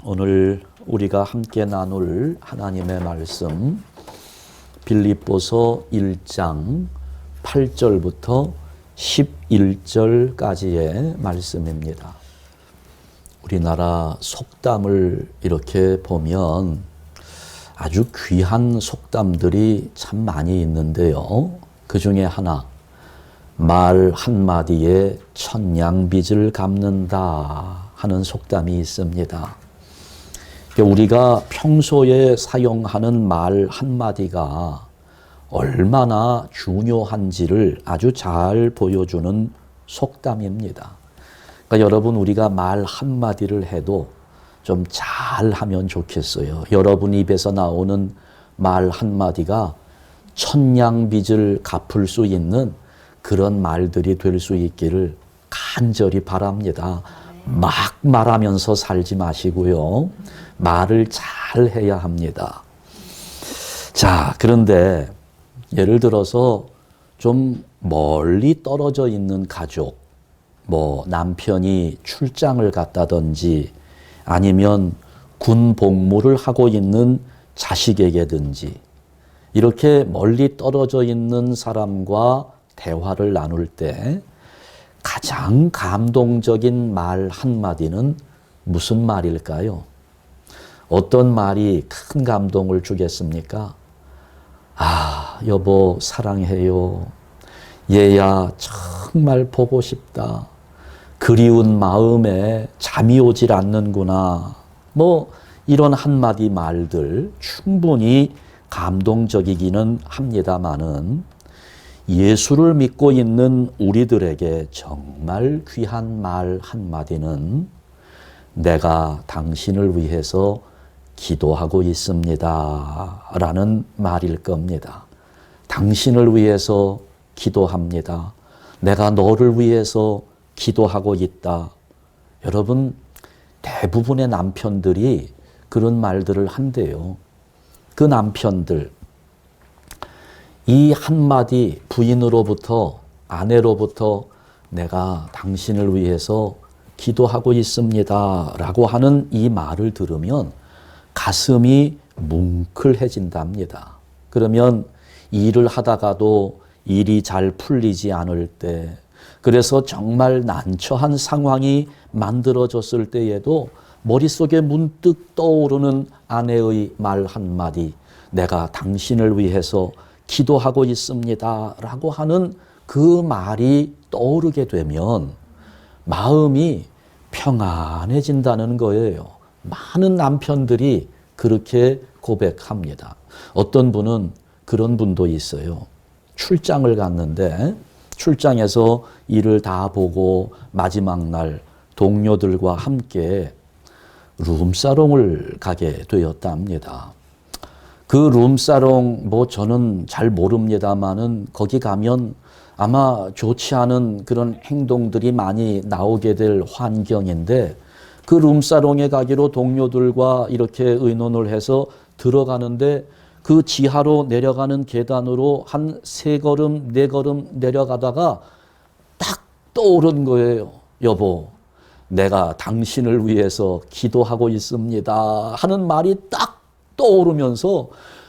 오늘 우리가 함께 나눌 하나님의 말씀 빌립보서 1장 8절부터 11절까지의 말씀입니다. 우리나라 속담을 이렇게 보면 아주 귀한 속담들이 참 많이 있는데요. 그 중에 하나, 말 한마디에 천냥빚을 갚는다 하는 속담이 있습니다. 우리가 평소에 사용하는 말 한마디가 얼마나 중요한지를 아주 잘 보여주는 속담입니다. 그러니까 여러분, 우리가 말 한마디를 해도 좀 잘하면 좋겠어요. 여러분 입에서 나오는 말 한마디가 천냥빚을 갚을 수 있는 그런 말들이 될 수 있기를 간절히 바랍니다. 막 말하면서 살지 마시고요. 말을 잘 해야 합니다. 자, 그런데 예를 들어서 좀 멀리 떨어져 있는 가족, 남편이 출장을 갔다든지 아니면 군 복무를 하고 있는 자식에게든지 이렇게 멀리 떨어져 있는 사람과 대화를 나눌 때 가장 감동적인 말 한마디는 무슨 말일까요? 어떤 말이 큰 감동을 주겠습니까? 여보 사랑해요. 얘야 정말 보고 싶다. 그리운 마음에 잠이 오질 않는구나. 이런 한마디 말들 충분히 감동적이기는 합니다마는 예수를 믿고 있는 우리들에게 정말 귀한 말 한마디는 내가 당신을 위해서 기도하고 있습니다 라는 말일 겁니다. 당신을 위해서 기도합니다. 내가 너를 위해서 기도하고 있다. 여러분, 대부분의 남편들이 그런 말들을 한대요. 그 남편들, 이 한마디 부인으로부터, 아내로부터 내가 당신을 위해서 기도하고 있습니다 라고 하는 이 말을 들으면 가슴이 뭉클해진답니다. 그러면 일을 하다가도 일이 잘 풀리지 않을 때, 그래서 정말 난처한 상황이 만들어졌을 때에도 머릿속에 문득 떠오르는 아내의 말 한마디, 내가 당신을 위해서 기도하고 있습니다 라고 하는 그 말이 떠오르게 되면 마음이 평안해진다는 거예요. 많은 남편들이 그렇게 고백합니다. 어떤 분은 그런 분도 있어요. 출장을 갔는데 출장에서 일을 다 보고 마지막 날 동료들과 함께 룸사롱을 가게 되었답니다. 그 룸사롱 저는 잘 모릅니다만은 거기 가면 아마 좋지 않은 그런 행동들이 많이 나오게 될 환경인데 그 룸사롱에 가기로 동료들과 이렇게 의논을 해서 들어가는데 그 지하로 내려가는 계단으로 한 3걸음, 4걸음 내려가다가 딱 떠오른 거예요. 여보, 내가 당신을 위해서 기도하고 있습니다 하는 말이 딱 떠오르면서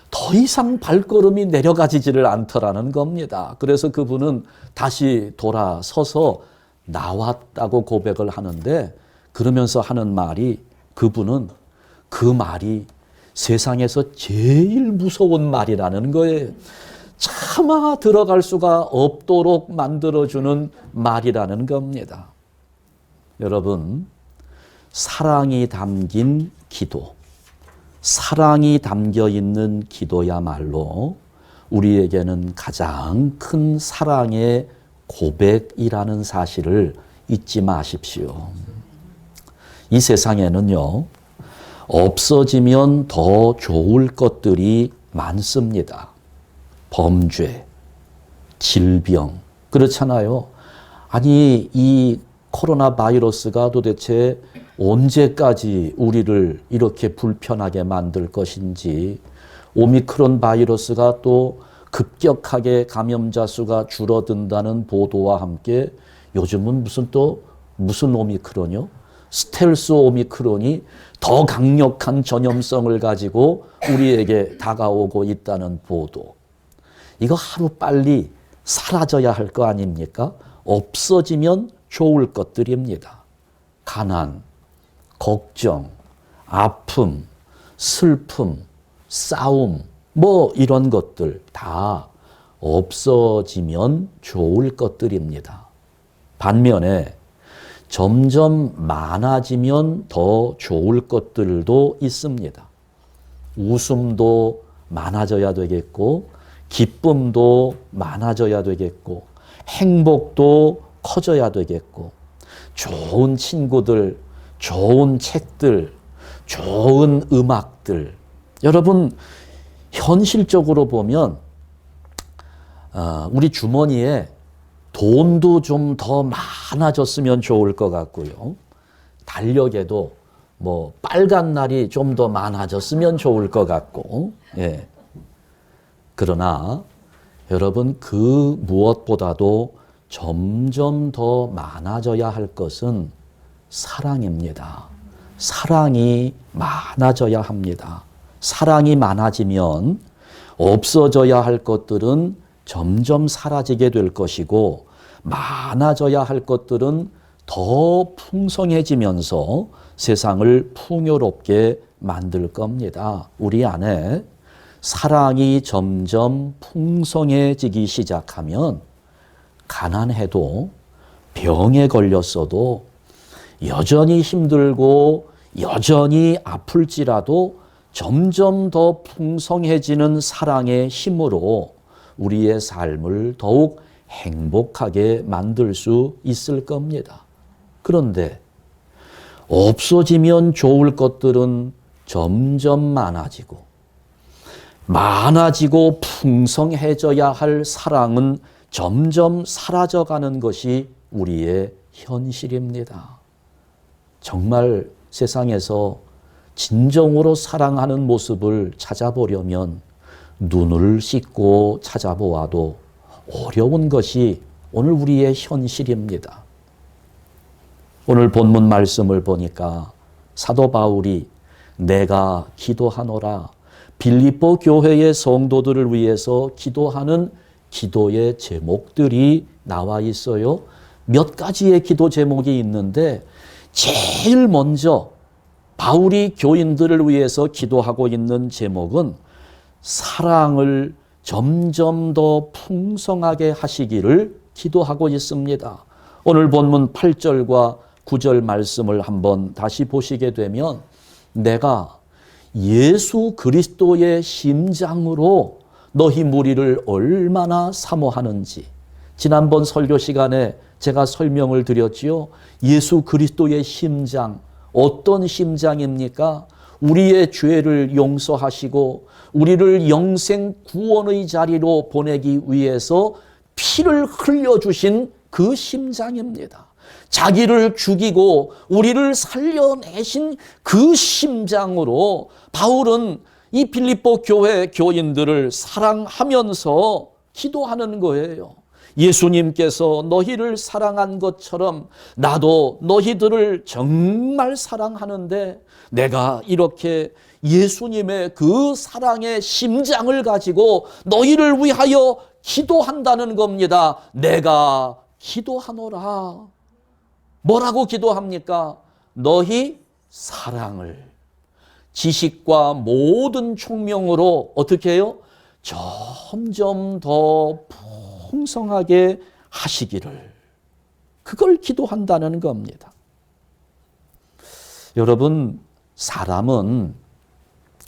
더 이상 발걸음이 내려가지지를 않더라는 겁니다. 그래서 그분은 다시 돌아서서 나왔다고 고백을 하는데 그러면서 하는 말이, 그분은 그 말이 세상에서 제일 무서운 말이라는 거예요. 차마 들어갈 수가 없도록 만들어주는 말이라는 겁니다. 여러분, 사랑이 담긴 기도, 사랑이 담겨 있는 기도야말로 우리에게는 가장 큰 사랑의 고백이라는 사실을 잊지 마십시오. 이 세상에는요, 없어지면 더 좋을 것들이 많습니다. 범죄, 질병, 그렇잖아요. 아니, 이 코로나 바이러스가 도대체 언제까지 우리를 이렇게 불편하게 만들 것인지, 오미크론 바이러스가 또 급격하게 감염자 수가 줄어든다는 보도와 함께 요즘은 무슨 오미크론이요? 스텔스 오미크론이 더 강력한 전염성을 가지고 우리에게 다가오고 있다는 보도. 이거 하루빨리 사라져야 할 거 아닙니까? 없어지면 좋을 것들입니다. 가난, 걱정, 아픔, 슬픔, 싸움, 뭐 이런 것들 다 없어지면 좋을 것들입니다. 반면에 점점 많아지면 더 좋을 것들도 있습니다. 웃음도 많아져야 되겠고, 기쁨도 많아져야 되겠고, 행복도 커져야 되겠고, 좋은 친구들, 좋은 책들, 좋은 음악들. 여러분, 현실적으로 보면 우리 주머니에 돈도 좀 더 많아졌으면 좋을 것 같고요. 달력에도 뭐 빨간 날이 좀 더 많아졌으면 좋을 것 같고. 예. 그러나 여러분, 그 무엇보다도 점점 더 많아져야 할 것은 사랑입니다. 사랑이 많아져야 합니다. 사랑이 많아지면 없어져야 할 것들은 점점 사라지게 될 것이고, 많아져야 할 것들은 더 풍성해지면서 세상을 풍요롭게 만들 겁니다. 우리 안에 사랑이 점점 풍성해지기 시작하면 가난해도, 병에 걸렸어도, 여전히 힘들고 여전히 아플지라도 점점 더 풍성해지는 사랑의 힘으로 우리의 삶을 더욱 행복하게 만들 수 있을 겁니다. 그런데 없어지면 좋을 것들은 점점 많아지고 풍성해져야 할 사랑은 점점 사라져가는 것이 우리의 현실입니다. 정말 세상에서 진정으로 사랑하는 모습을 찾아보려면 눈을 씻고 찾아보아도 어려운 것이 오늘 우리의 현실입니다. 오늘 본문 말씀을 보니까 사도 바울이 내가 기도하노라, 빌립보 교회의 성도들을 위해서 기도하는 기도의 제목들이 나와 있어요. 몇 가지의 기도 제목이 있는데 제일 먼저 바울이 교인들을 위해서 기도하고 있는 제목은 사랑을 점점 더 풍성하게 하시기를 기도하고 있습니다. 오늘 본문 8절과 9절 말씀을 한번 다시 보시게 되면 내가 예수 그리스도의 심장으로 너희 무리를 얼마나 사모하는지, 지난번 설교 시간에 제가 설명을 드렸지요. 예수 그리스도의 심장, 어떤 심장입니까? 우리의 죄를 용서하시고 우리를 영생 구원의 자리로 보내기 위해서 피를 흘려주신 그 심장입니다. 자기를 죽이고 우리를 살려내신 그 심장으로 바울은 이 빌립보 교회 교인들을 사랑하면서 기도하는 거예요. 예수님께서 너희를 사랑한 것처럼 나도 너희들을 정말 사랑하는데 내가 이렇게 예수님의 그 사랑의 심장을 가지고 너희를 위하여 기도한다는 겁니다. 내가 기도하노라. 뭐라고 기도합니까? 너희 사랑을 지식과 모든 총명으로 어떻게 해요? 점점 더 풍성하게 하시기를, 그걸 기도한다는 겁니다. 여러분, 사람은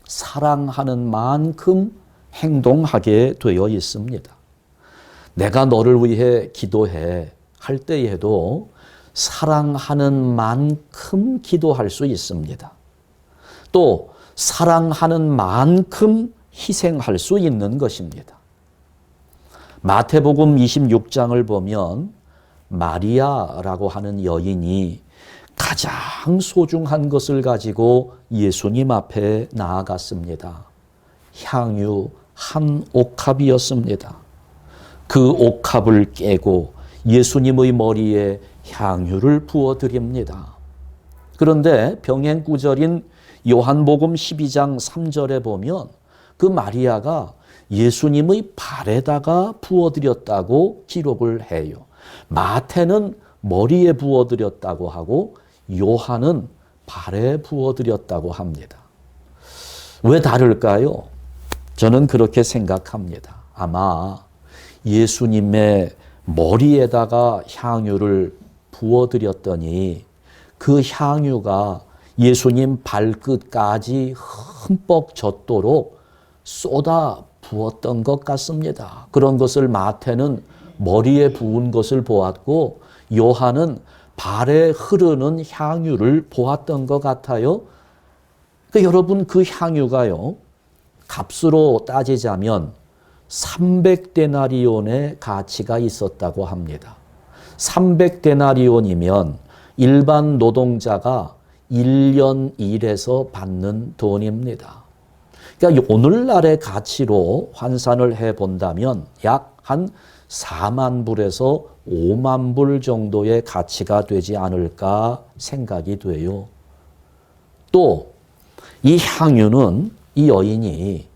사랑하는 만큼 행동하게 되어 있습니다. 내가 너를 위해 기도해 할 때에도 사랑하는 만큼 기도할 수 있습니다. 또 사랑하는 만큼 희생할 수 있는 것입니다. 마태복음 26장을 보면 마리아라고 하는 여인이 가장 소중한 것을 가지고 예수님 앞에 나아갔습니다. 향유 한 옥합이었습니다. 그 옥합을 깨고 예수님의 머리에 향유를 부어드립니다. 그런데 병행 구절인 요한복음 12장 3절에 보면 그 마리아가 예수님의 발에다가 부어드렸다고 기록을 해요. 마태는 머리에 부어드렸다고 하고 요한은 발에 부어드렸다고 합니다. 왜 다를까요? 저는 그렇게 생각합니다. 아마 예수님의 머리에다가 향유를 부어드렸더니 그 향유가 예수님 발끝까지 흠뻑 젖도록 쏟아 부었던 것 같습니다. 그런 것을 마태는 머리에 부은 것을 보았고 요한은 발에 흐르는 향유를 보았던 것 같아요. 그러니까 여러분 그 향유가요, 값으로 따지자면 300데나리온의 가치가 있었다고 합니다. 300데나리온이면 일반 노동자가 1년 일해서 받는 돈입니다. 그러니까 오늘날의 가치로 환산을 해본다면 약 한 4만 불에서 5만 불 정도의 가치가 되지 않을까 생각이 돼요. 또 이 향유는 이 여인이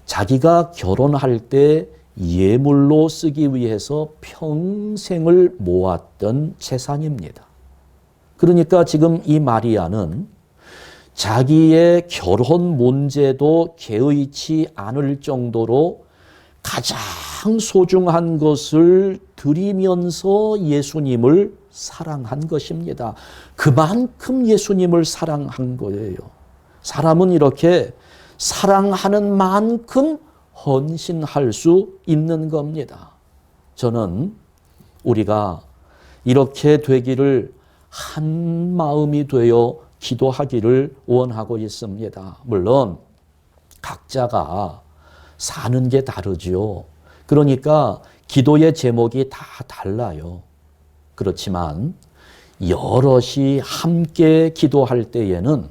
자기가 결혼할 때 예물로 쓰기 위해서 평생을 모았던 재산입니다. 그러니까 지금 이 마리아는 자기의 결혼 문제도 개의치 않을 정도로 가장 소중한 것을 드리면서 예수님을 사랑한 것입니다. 그만큼 예수님을 사랑한 거예요. 사람은 이렇게 사랑하는 만큼 헌신할 수 있는 겁니다. 저는 우리가 이렇게 되기를 한 마음이 되어 기도하기를 원하고 있습니다. 물론 각자가 사는 게 다르죠. 그러니까 기도의 제목이 다 달라요. 그렇지만 여럿이 함께 기도할 때에는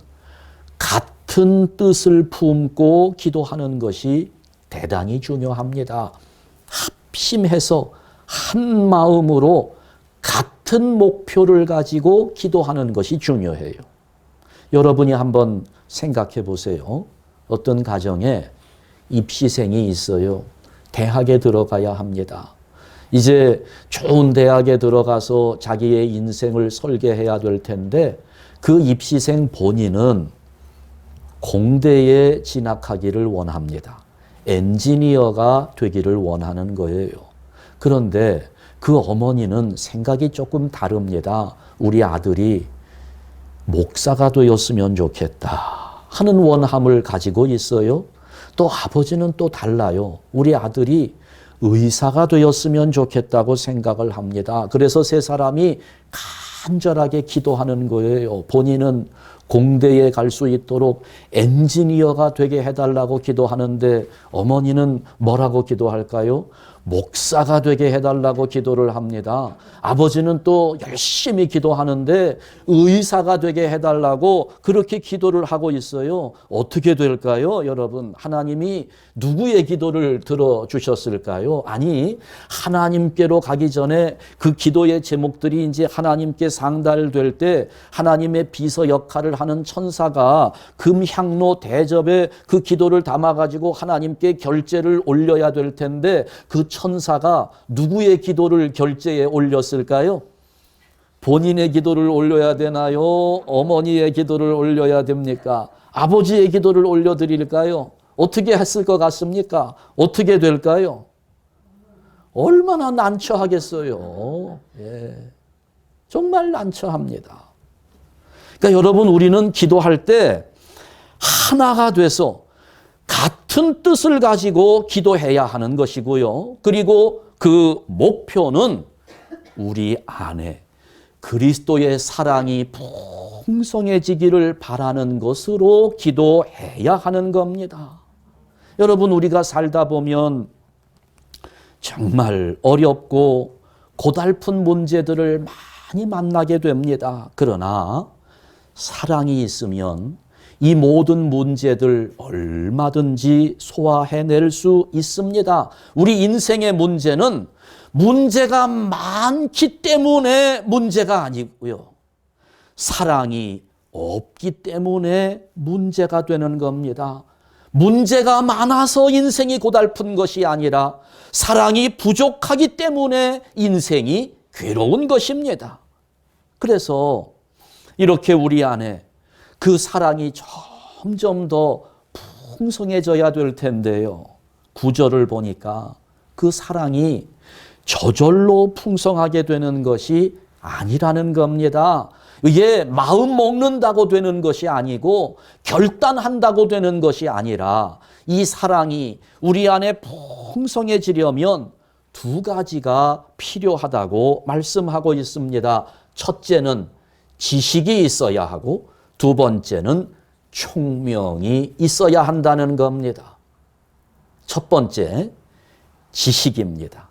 같은 뜻을 품고 기도하는 것이 대단히 중요합니다. 합심해서 한 마음으로 같은 목표를 가지고 기도하는 것이 중요해요. 여러분이 한번 생각해 보세요. 어떤 가정에 입시생이 있어요. 대학에 들어가야 합니다. 이제 좋은 대학에 들어가서 자기의 인생을 설계해야 될 텐데 그 입시생 본인은 공대에 진학하기를 원합니다. 엔지니어가 되기를 원하는 거예요. 그런데 그 어머니는 생각이 조금 다릅니다. 우리 아들이 목사가 되었으면 좋겠다 하는 원함을 가지고 있어요. 또 아버지는 또 달라요. 우리 아들이 의사가 되었으면 좋겠다고 생각을 합니다. 그래서 세 사람이 간절하게 기도하는 거예요. 본인은 공대에 갈 수 있도록 엔지니어가 되게 해달라고 기도하는데 어머니는 뭐라고 기도할까요? 목사가 되게 해달라고 기도를 합니다. 아버지는 또 열심히 기도하는데 의사가 되게 해달라고 그렇게 기도를 하고 있어요. 어떻게 될까요? 여러분, 하나님이 누구의 기도를 들어주셨을까요? 아니, 하나님께로 가기 전에 그 기도의 제목들이 이제 하나님께 상달될 때 하나님의 비서 역할을 하는 천사가 금향로 대접에 그 기도를 담아가지고 하나님께 결제를 올려야 될 텐데 그 천사가 누구의 기도를 결제에 올렸을까요? 본인의 기도를 올려야 되나요? 어머니의 기도를 올려야 됩니까? 아버지의 기도를 올려드릴까요? 어떻게 했을 것 같습니까? 어떻게 될까요? 얼마나 난처하겠어요. 예. 정말 난처합니다. 그러니까 여러분, 우리는 기도할 때 하나가 돼서 같은 뜻을 가지고 기도해야 하는 것이고요. 그리고 그 목표는 우리 안에 그리스도의 사랑이 풍성해지기를 바라는 것으로 기도해야 하는 겁니다. 여러분, 우리가 살다 보면 정말 어렵고 고달픈 문제들을 많이 만나게 됩니다. 그러나 사랑이 있으면 이 모든 문제들 얼마든지 소화해낼 수 있습니다. 우리 인생의 문제는 문제가 많기 때문에 문제가 아니고요. 사랑이 없기 때문에 문제가 되는 겁니다. 문제가 많아서 인생이 고달픈 것이 아니라 사랑이 부족하기 때문에 인생이 괴로운 것입니다. 그래서 이렇게 우리 안에 그 사랑이 점점 더 풍성해져야 될 텐데요. 9절을 보니까 그 사랑이 저절로 풍성하게 되는 것이 아니라는 겁니다. 이게 마음 먹는다고 되는 것이 아니고 결단한다고 되는 것이 아니라 이 사랑이 우리 안에 풍성해지려면 두 가지가 필요하다고 말씀하고 있습니다. 첫째는 지식이 있어야 하고 두 번째는 총명이 있어야 한다는 겁니다. 첫 번째, 지식입니다.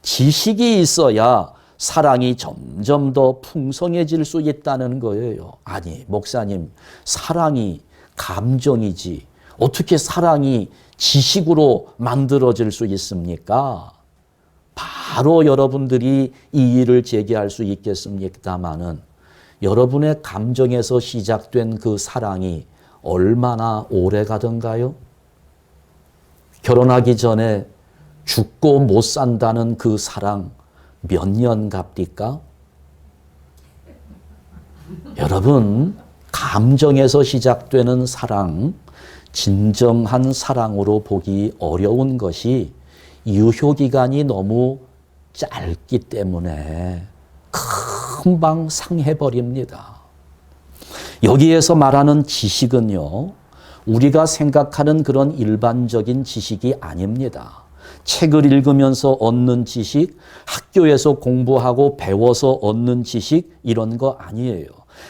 지식이 있어야 사랑이 점점 더 풍성해질 수 있다는 거예요. 아니, 목사님, 사랑이 감정이지 어떻게 사랑이 지식으로 만들어질 수 있습니까? 바로 여러분들이 이 일을 제기할 수 있겠습니다마는 여러분의 감정에서 시작된 그 사랑이 얼마나 오래 가던가요? 결혼하기 전에 죽고 못 산다는 그 사랑 몇 년 갑니까? 여러분, 감정에서 시작되는 사랑, 진정한 사랑으로 보기 어려운 것이 유효기간이 너무 짧기 때문에 금방 상해버립니다. 여기에서 말하는 지식은요, 우리가 생각하는 그런 일반적인 지식이 아닙니다. 책을 읽으면서 얻는 지식, 학교에서 공부하고 배워서 얻는 지식, 이런 거 아니에요.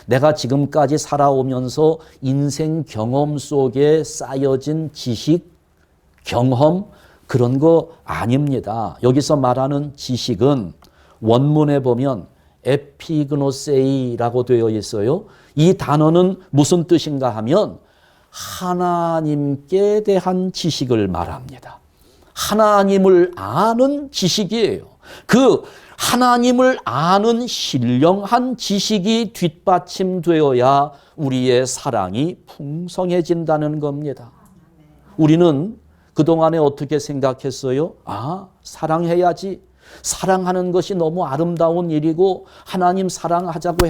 내가 지금까지 살아오면서 인생 경험 속에 쌓여진 지식, 경험, 그런 거 아닙니다. 여기서 말하는 지식은 원문에 보면 에피그노세이라고 되어 있어요. 이 단어는 무슨 뜻인가 하면 하나님께 대한 지식을 말합니다. 하나님을 아는 지식이에요. 그 하나님을 아는 신령한 지식이 뒷받침되어야 우리의 사랑이 풍성해진다는 겁니다. 우리는 그동안에 어떻게 생각했어요? 아, 사랑해야지. 사랑하는 것이 너무 아름다운 일이고 하나님 사랑하라고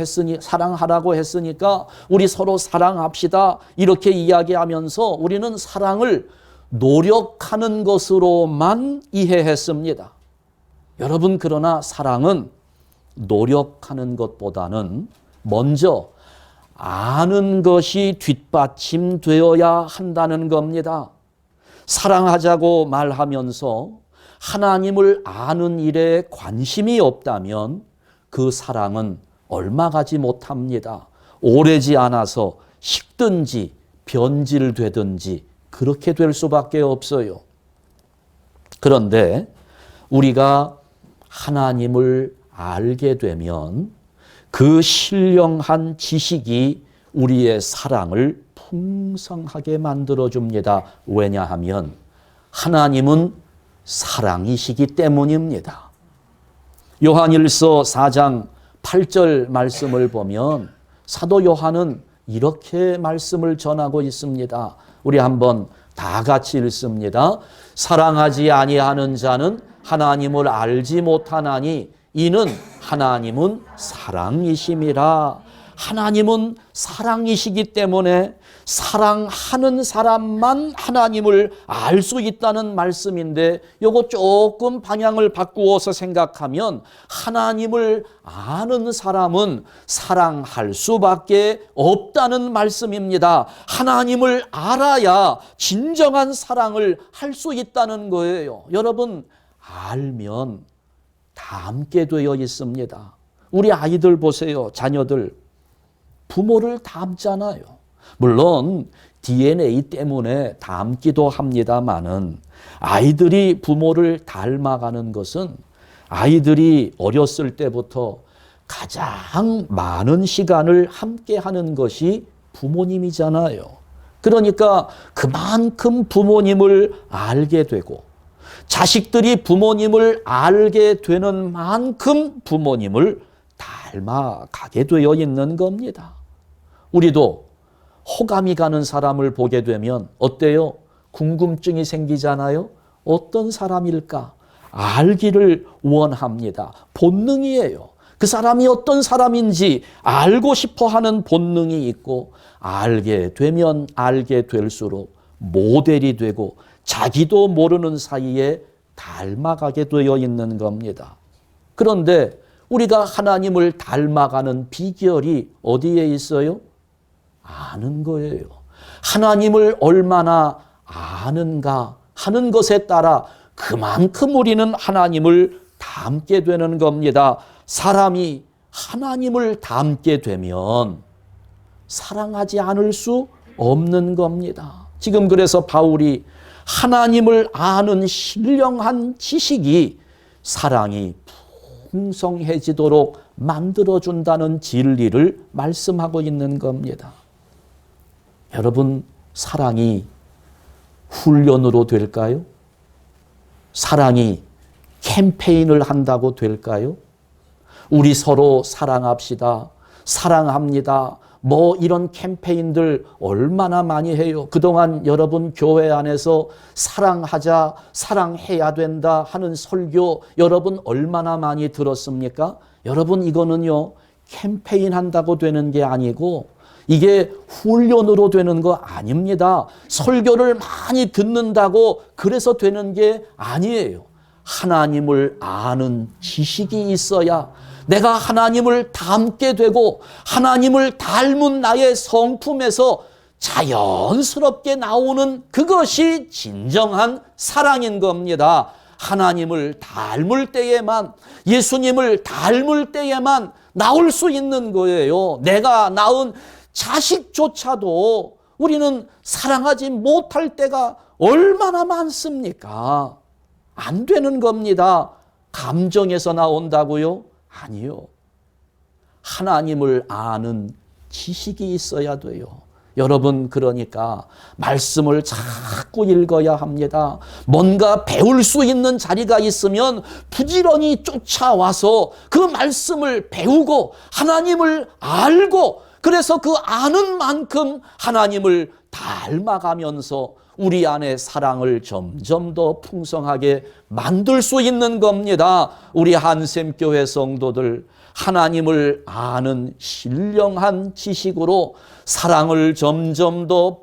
했으니까 우리 서로 사랑합시다. 이렇게 이야기하면서 우리는 사랑을 노력하는 것으로만 이해했습니다. 여러분, 그러나 사랑은 노력하는 것보다는 먼저 아는 것이 뒷받침되어야 한다는 겁니다. 사랑하자고 말하면서 하나님을 아는 일에 관심이 없다면 그 사랑은 얼마 가지 못합니다. 오래지 않아서 식든지 변질되든지 그렇게 될 수밖에 없어요. 그런데 우리가 하나님을 알게 되면 그 신령한 지식이 우리의 사랑을 풍성하게 만들어줍니다. 왜냐하면 하나님은 사랑이시기 때문입니다. 요한일서 4장 8절 말씀을 보면 사도 요한은 이렇게 말씀을 전하고 있습니다. 우리 한번 다 같이 읽습니다. 사랑하지 아니하는 자는 하나님을 알지 못하나니 이는 하나님은 사랑이심이라. 하나님은 사랑이시기 때문에 사랑하는 사람만 하나님을 알 수 있다는 말씀인데 요거 조금 방향을 바꾸어서 생각하면 하나님을 아는 사람은 사랑할 수밖에 없다는 말씀입니다. 하나님을 알아야 진정한 사랑을 할 수 있다는 거예요. 여러분, 알면 닮게 되어 있습니다. 우리 아이들 보세요. 자녀들 부모를 닮잖아요. 물론 DNA 때문에 닮기도 합니다마는 아이들이 부모를 닮아가는 것은 아이들이 어렸을 때부터 가장 많은 시간을 함께 하는 것이 부모님이잖아요. 그러니까 그만큼 부모님을 알게 되고 자식들이 부모님을 알게 되는 만큼 부모님을 닮아가게 되어 있는 겁니다. 우리도 호감이 가는 사람을 보게 되면 어때요? 궁금증이 생기잖아요. 어떤 사람일까? 알기를 원합니다. 본능이에요. 그 사람이 어떤 사람인지 알고 싶어 하는 본능이 있고, 알게 되면 알게 될수록 모델이 되고 자기도 모르는 사이에 닮아가게 되어 있는 겁니다. 그런데 우리가 하나님을 닮아가는 비결이 어디에 있어요? 아는 거예요. 하나님을 얼마나 아는가 하는 것에 따라 그만큼 우리는 하나님을 닮게 되는 겁니다. 사람이 하나님을 닮게 되면 사랑하지 않을 수 없는 겁니다. 지금 그래서 바울이 하나님을 아는 신령한 지식이 사랑이 풍성해지도록 만들어준다는 진리를 말씀하고 있는 겁니다. 여러분, 사랑이 훈련으로 될까요? 사랑이 캠페인을 한다고 될까요? 우리 서로 사랑합시다, 사랑합니다, 뭐 이런 캠페인들 얼마나 많이 해요. 그동안 여러분 교회 안에서 사랑하자, 사랑해야 된다 하는 설교 여러분 얼마나 많이 들었습니까? 여러분, 이거는요 캠페인 한다고 되는 게 아니고 이게 훈련으로 되는 거 아닙니다. 설교를 많이 듣는다고 그래서 되는 게 아니에요. 하나님을 아는 지식이 있어야 내가 하나님을 닮게 되고 하나님을 닮은 나의 성품에서 자연스럽게 나오는 그것이 진정한 사랑인 겁니다. 하나님을 닮을 때에만, 예수님을 닮을 때에만 나올 수 있는 거예요. 내가 낳은 자식조차도 우리는 사랑하지 못할 때가 얼마나 많습니까? 안 되는 겁니다. 감정에서 나온다고요? 아니요. 하나님을 아는 지식이 있어야 돼요. 여러분, 그러니까 말씀을 자꾸 읽어야 합니다. 뭔가 배울 수 있는 자리가 있으면 부지런히 쫓아와서 그 말씀을 배우고 하나님을 알고, 그래서 그 아는 만큼 하나님을 닮아가면서 우리 안에 사랑을 점점 더 풍성하게 만들 수 있는 겁니다. 우리 한샘교회 성도들, 하나님을 아는 신령한 지식으로 사랑을 점점 더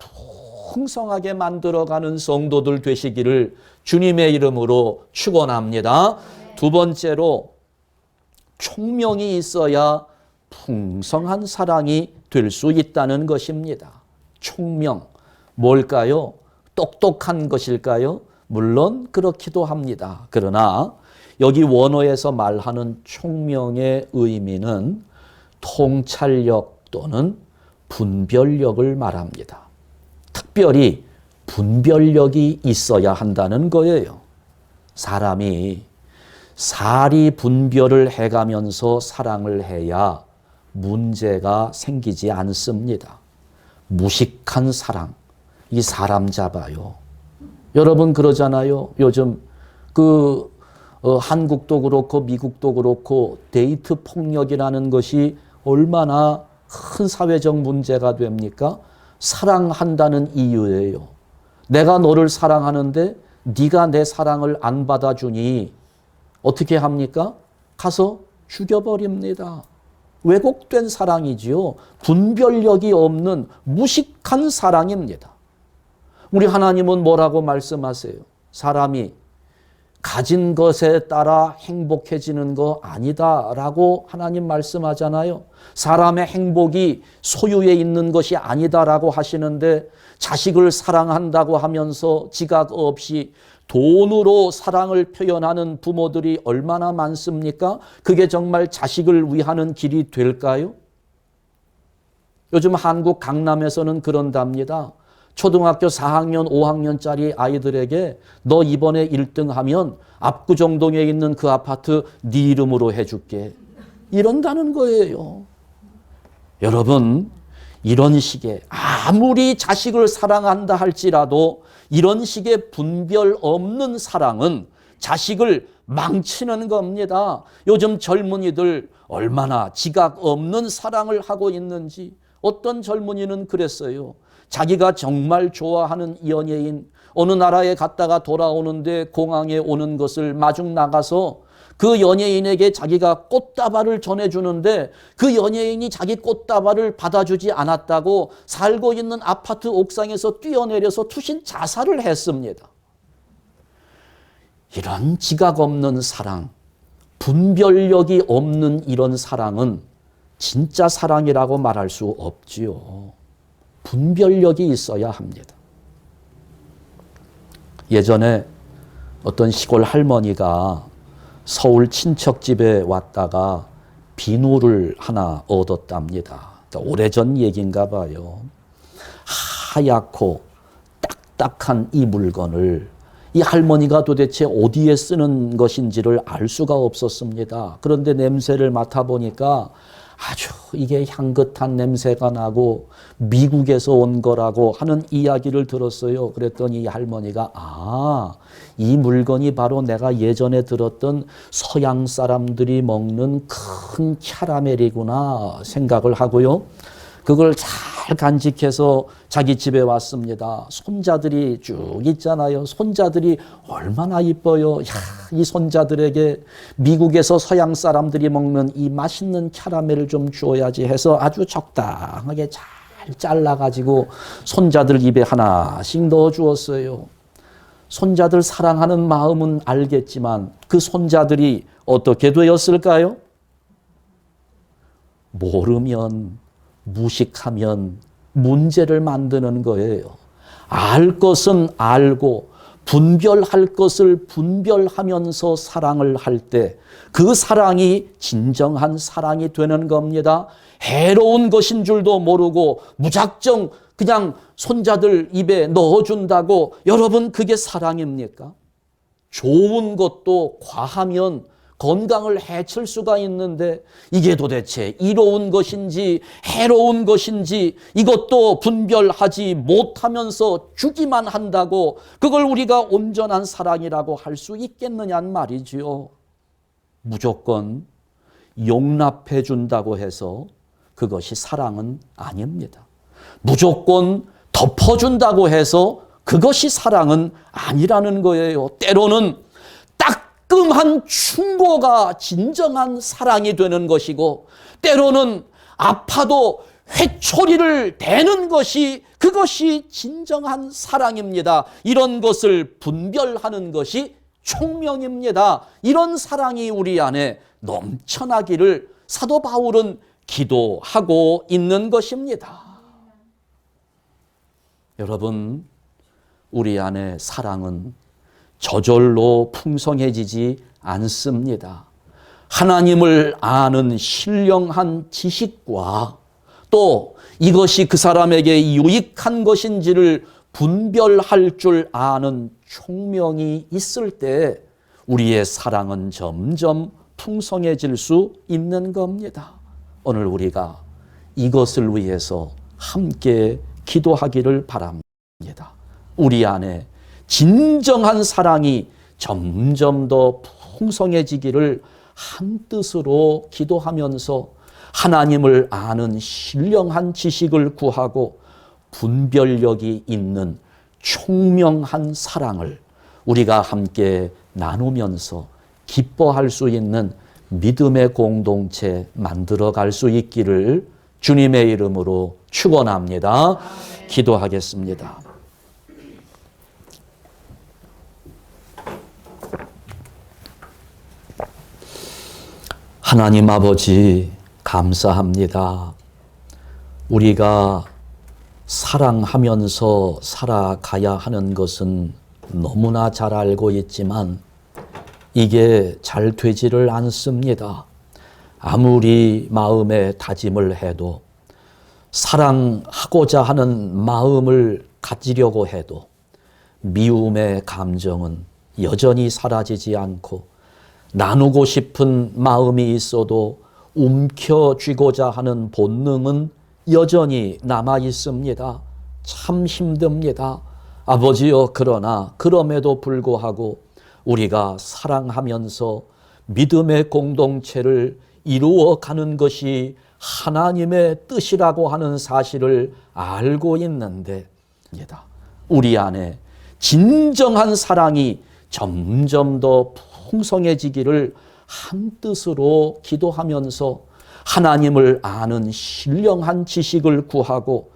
풍성하게 만들어가는 성도들 되시기를 주님의 이름으로 축원합니다. 두 번째로, 총명이 있어야 풍성한 사랑이 될 수 있다는 것입니다. 총명, 뭘까요? 똑똑한 것일까요? 물론 그렇기도 합니다. 그러나 여기 원어에서 말하는 총명의 의미는 통찰력 또는 분별력을 말합니다. 특별히 분별력이 있어야 한다는 거예요. 사람이 사리 분별을 해가면서 사랑을 해야 문제가 생기지 않습니다. 무식한 사랑, 이 사람 잡아요. 여러분 그러잖아요. 요즘 한국도 그렇고 미국도 그렇고 데이트 폭력이라는 것이 얼마나 큰 사회적 문제가 됩니까? 사랑한다는 이유예요. 내가 너를 사랑하는데 네가 내 사랑을 안 받아주니 어떻게 합니까? 가서 죽여버립니다. 왜곡된 사랑이지요. 분별력이 없는 무식한 사랑입니다. 우리 하나님은 뭐라고 말씀하세요? 사람이 가진 것에 따라 행복해지는 거 아니다라고 하나님 말씀하잖아요. 사람의 행복이 소유에 있는 것이 아니다라고 하시는데, 자식을 사랑한다고 하면서 지각 없이 돈으로 사랑을 표현하는 부모들이 얼마나 많습니까? 그게 정말 자식을 위하는 길이 될까요? 요즘 한국 강남에서는 그런답니다. 초등학교 4학년, 5학년짜리 아이들에게 너 이번에 1등하면 압구정동에 있는 그 아파트 네 이름으로 해줄게. 이런다는 거예요. 여러분, 이런 식의 아무리 자식을 사랑한다 할지라도 이런 식의 분별 없는 사랑은 자식을 망치는 겁니다. 요즘 젊은이들 얼마나 지각 없는 사랑을 하고 있는지, 어떤 젊은이는 그랬어요. 자기가 정말 좋아하는 연예인 어느 나라에 갔다가 돌아오는데 공항에 오는 것을 마중 나가서 그 연예인에게 자기가 꽃다발을 전해주는데 그 연예인이 자기 꽃다발을 받아주지 않았다고 살고 있는 아파트 옥상에서 뛰어내려서 투신 자살을 했습니다. 이런 지각 없는 사랑, 분별력이 없는 이런 사랑은 진짜 사랑이라고 말할 수 없지요. 분별력이 있어야 합니다. 예전에 어떤 시골 할머니가 서울 친척집에 왔다가 비누를 하나 얻었답니다. 오래전 얘기인가 봐요. 하얗고 딱딱한 이 물건을 이 할머니가 도대체 어디에 쓰는 것인지를 알 수가 없었습니다. 그런데 냄새를 맡아보니까 아주 이게 향긋한 냄새가 나고 미국에서 온 거라고 하는 이야기를 들었어요. 그랬더니 이 할머니가 이 물건이 바로 내가 예전에 들었던 서양 사람들이 먹는 큰 캐러멜이구나 생각을 하고요. 그걸 잘 간직해서 자기 집에 왔습니다. 손자들이 쭉 있잖아요. 손자들이 얼마나 이뻐요. 이 손자들에게 미국에서 서양 사람들이 먹는 이 맛있는 캐러멜을 좀 주어야지 해서 아주 적당하게 잘 잘라가지고 손자들 입에 하나씩 넣어주었어요. 손자들 사랑하는 마음은 알겠지만 그 손자들이 어떻게 되었을까요? 모르면, 무식하면 문제를 만드는 거예요. 알 것은 알고 분별할 것을 분별하면서 사랑을 할 때 그 사랑이 진정한 사랑이 되는 겁니다. 해로운 것인 줄도 모르고 무작정 그냥 손자들 입에 넣어준다고 여러분 그게 사랑입니까? 좋은 것도 과하면 건강을 해칠 수가 있는데 이게 도대체 이로운 것인지 해로운 것인지 이것도 분별하지 못하면서 주기만 한다고 그걸 우리가 온전한 사랑이라고 할 수 있겠느냐는 말이지요. 무조건 용납해 준다고 해서 그것이 사랑은 아닙니다. 무조건 덮어준다고 해서 그것이 사랑은 아니라는 거예요. 때로는 따끔한 충고가 진정한 사랑이 되는 것이고 때로는 아파도 회초리를 대는 것이 그것이 진정한 사랑입니다. 이런 것을 분별하는 것이 총명입니다. 이런 사랑이 우리 안에 넘쳐나기를 사도 바울은 기도하고 있는 것입니다. 여러분, 우리 안에 사랑은 저절로 풍성해지지 않습니다. 하나님을 아는 신령한 지식과 또 이것이 그 사람에게 유익한 것인지를 분별할 줄 아는 총명이 있을 때 우리의 사랑은 점점 풍성해질 수 있는 겁니다. 오늘 우리가 이것을 위해서 함께 기도하기를 바랍니다. 우리 안에 진정한 사랑이 점점 더 풍성해지기를 한 뜻으로 기도하면서 하나님을 아는 신령한 지식을 구하고 분별력이 있는 총명한 사랑을 우리가 함께 나누면서 기뻐할 수 있는 믿음의 공동체 만들어갈 수 있기를 주님의 이름으로 축원합니다. 기도하겠습니다. 하나님 아버지 감사합니다. 우리가 사랑하면서 살아가야 하는 것은 너무나 잘 알고 있지만 이게 잘 되지를 않습니다. 아무리 마음에 다짐을 해도 사랑하고자 하는 마음을 가지려고 해도 미움의 감정은 여전히 사라지지 않고 나누고 싶은 마음이 있어도 움켜쥐고자 하는 본능은 여전히 남아 있습니다. 참 힘듭니다. 아버지여, 그러나 그럼에도 불구하고 우리가 사랑하면서 믿음의 공동체를 이루어가는 것이 하나님의 뜻이라고 하는 사실을 알고 있는데 우리 안에 진정한 사랑이 점점 더 풍성해지기를 한 뜻으로 기도하면서 하나님을 아는 신령한 지식을 구하고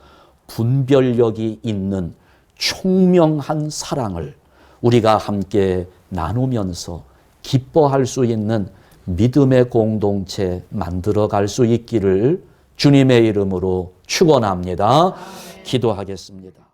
분별력이 있는 총명한 사랑을 우리가 함께 나누면서 기뻐할 수 있는 믿음의 공동체 만들어갈 수 있기를 주님의 이름으로 축원합니다. 기도하겠습니다.